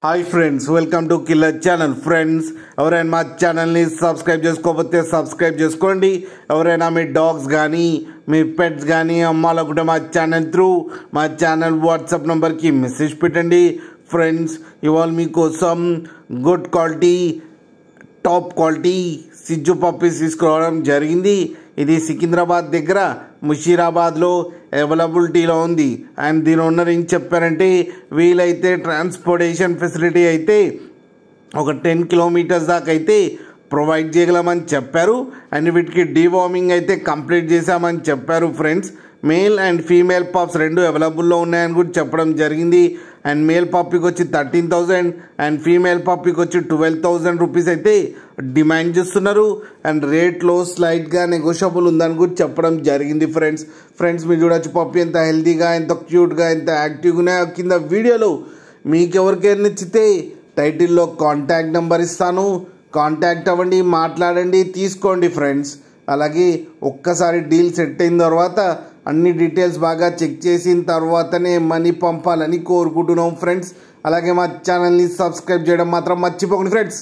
Hi friends, welcome to killer channel. Friends, ఎవరైనా మా ఛానల్ని సబ్స్క్రైబ్ చేసుకోకపోతే సబ్స్క్రైబ్ చేసుకోండి. ఎవరైనా మీ డాగ్స్ కానీ మీ పెట్స్ కానీ అమ్మాలనుకుంటే మా ఛానల్ వాట్సాప్ నెంబర్కి మెసేజ్ పెట్టండి. ఫ్రెండ్స్, ఇవాళ మీకోసం గుడ్ క్వాలిటీ టాప్ క్వాలిటీ సిజ్జు పప్పీస్ తీసుకురావడం జరిగింది. ఇది సికింద్రాబాద్ దగ్గర ముషీరాబాద్లో అవైలబిలిటీలో ఉంది. అండ్ దీని ఓనర్ ఏం చెప్పారంటే, వీలైతే ట్రాన్స్పోర్టేషన్ ఫెసిలిటీ అయితే ఒక 10 కిలోమీటర్స్ దాకా అయితే ప్రొవైడ్ చేయగలమని చెప్పారు. అండ్ వీటికి డీవార్మింగ్ అయితే కంప్లీట్ చేశామని చెప్పారు. Friends, male and female pups రెండు అవైలబుల్లో ఉన్నాయని కూడా చెప్పడం జరిగింది. అండ్ మేల్ పప్పీకి వచ్చి 13,000 అండ్ ఫీమేల్ పప్పీకి వచ్చి 12,000 రూపీస్ అయితే డిమాండ్ చేస్తున్నారు. అండ్ రేట్లో స్లైట్గా నెగోషియబుల్ ఉందని కూడా చెప్పడం జరిగింది. ఫ్రెండ్స్ మీరు చూడొచ్చు పప్పీ ఎంత హెల్తీగా, ఎంత క్యూట్గా, ఎంత యాక్టివ్గా ఉన్నాయో. కింద వీడియోలో మీకు ఎవరికైనా నచ్చితే టైటిల్లో కాంటాక్ట్ నెంబర్ ఇస్తాను, కాంటాక్ట్ అవ్వండి, మాట్లాడండి, తీసుకోండి. ఫ్రెండ్స్, అలాగే ఒక్కసారి డీల్ సెట్ అయిన తర్వాత అన్ని డీటెయిల్స్ బాగా చెక్ చేసిన తర్వాతనే మనీ పంపాలని కోరుకుంటున్నాం. ఫ్రెండ్స్, అలాగే మా ఛానల్ని సబ్స్క్రైబ్ చేయడం మాత్రం మర్చిపోకండి. ఫ్రెండ్స్.